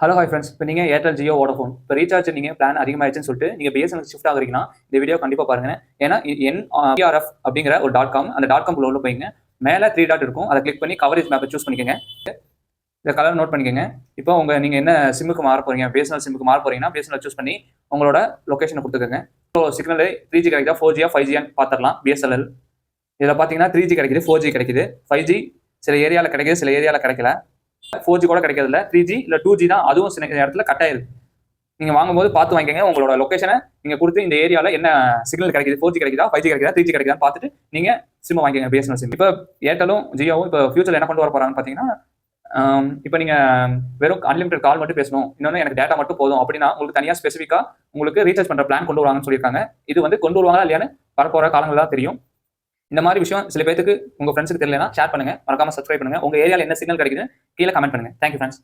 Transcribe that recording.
Hello hi friends. இப்போ நீங்கள் Airtel, Jio, Vodafone இப்போ ரீசார்ஜ் நீங்கள் பிளான் அதிகமாகிடுச்சுன்னு சொல்லிட்டு நீங்கள் பிஎஸ்என்எல் ஷிஃப்ட் ஆகுறீங்கன்னா இந்த வீடியோ கண்டிப்பாக பாருங்க. ஏன்னா NRF அப்படிங்கிற ஒரு .com அந்த .com உள்ள போய்ங்க மேலே 3 டாட் இருக்கும். அதை கிளிக் பண்ணி கவரேஜ் மேப்பை சூஸ் பண்ணிக்கோங்க. இந்த கலர் நோட் பண்ணிக்கோங்க. இப்போ நீங்கள் என்ன சிம்முக்கு மாற போறீங்க, பிஎஸ்என்எல் சிம்முக்கு மாற போறீங்கன்னா பிஎஸ்என்எல் சூஸ் பண்ணி உங்களோட லொக்கேஷனை கொடுத்துக்கோங்க. இப்போ சிக்னல் 3G கிடைக்குதா, 4G 5Gன்னு பார்த்துடலாம். பிஎஸ்என்எல் இதில் பார்த்தீங்கன்னா 3G கிடைக்குது, 4G கிடைக்குது, 5G சில ஏரியாவில் கிடைக்குது, சில ஏரியாவில் கிடைக்கல. 4G கூட கிடைக்கிறதுல 3G இல்லை 2G தான், அதுவும் சில இடத்துல கட் ஆயிருக்கு. நீங்கள் வாங்கும்போது பார்த்து வாங்கிக்கோங்க. உங்களோட லொக்கேஷனை நீங்கள் கொடுத்து இந்த ஏரியாவில் என்ன சிக்னல் கிடைக்குது, 4G கிடைக்குதா, 5G கிடைக்குதா, 3G கிடைக்குதான்னு பார்த்துட்டு நீங்கள் சிம் வாங்கிக்கோங்க, பிஎஸ்என்எல் சிம். இப்போ ஏர்டெலும் ஜியோவும் இப்போ ஃபியூச்சரில் என்ன கொண்டு வர போகிறாங்கன்னு பார்த்தீங்கன்னா, இப்போ நீங்கள் வெறும் அன்லிமிடெட் கால் மட்டும் பேசணும், இன்னொன்று எனக்கு டேட்டா மட்டும் போதும் அப்படின்னா உங்களுக்கு தனியாக ஸ்பெசிஃபிக்காக உங்களுக்கு ரீசார்ஜ் பண்ணுற பிளான் கொண்டு வருவாங்கன்னு சொல்லியிருக்காங்க. இது கொண்டு வருவாங்களா இல்லையான்னு வரப்போகிற காலங்கள் தான் தெரியும். இந்த மாதிரி விஷயம் சில பேருக்கு உங்கள் ஃப்ரெண்ட்ஸுக்கு தெரியலனா ஷேர் பண்ணுங்க, மறக்காம சப்ஸ்கிரைப் பண்ணுங்க. உங்க ஏரியாவில் என்ன சிக்னல் கிடைக்குதுன்னு கீழே கமெண்ட் பண்ணுங்க. Thank you friends.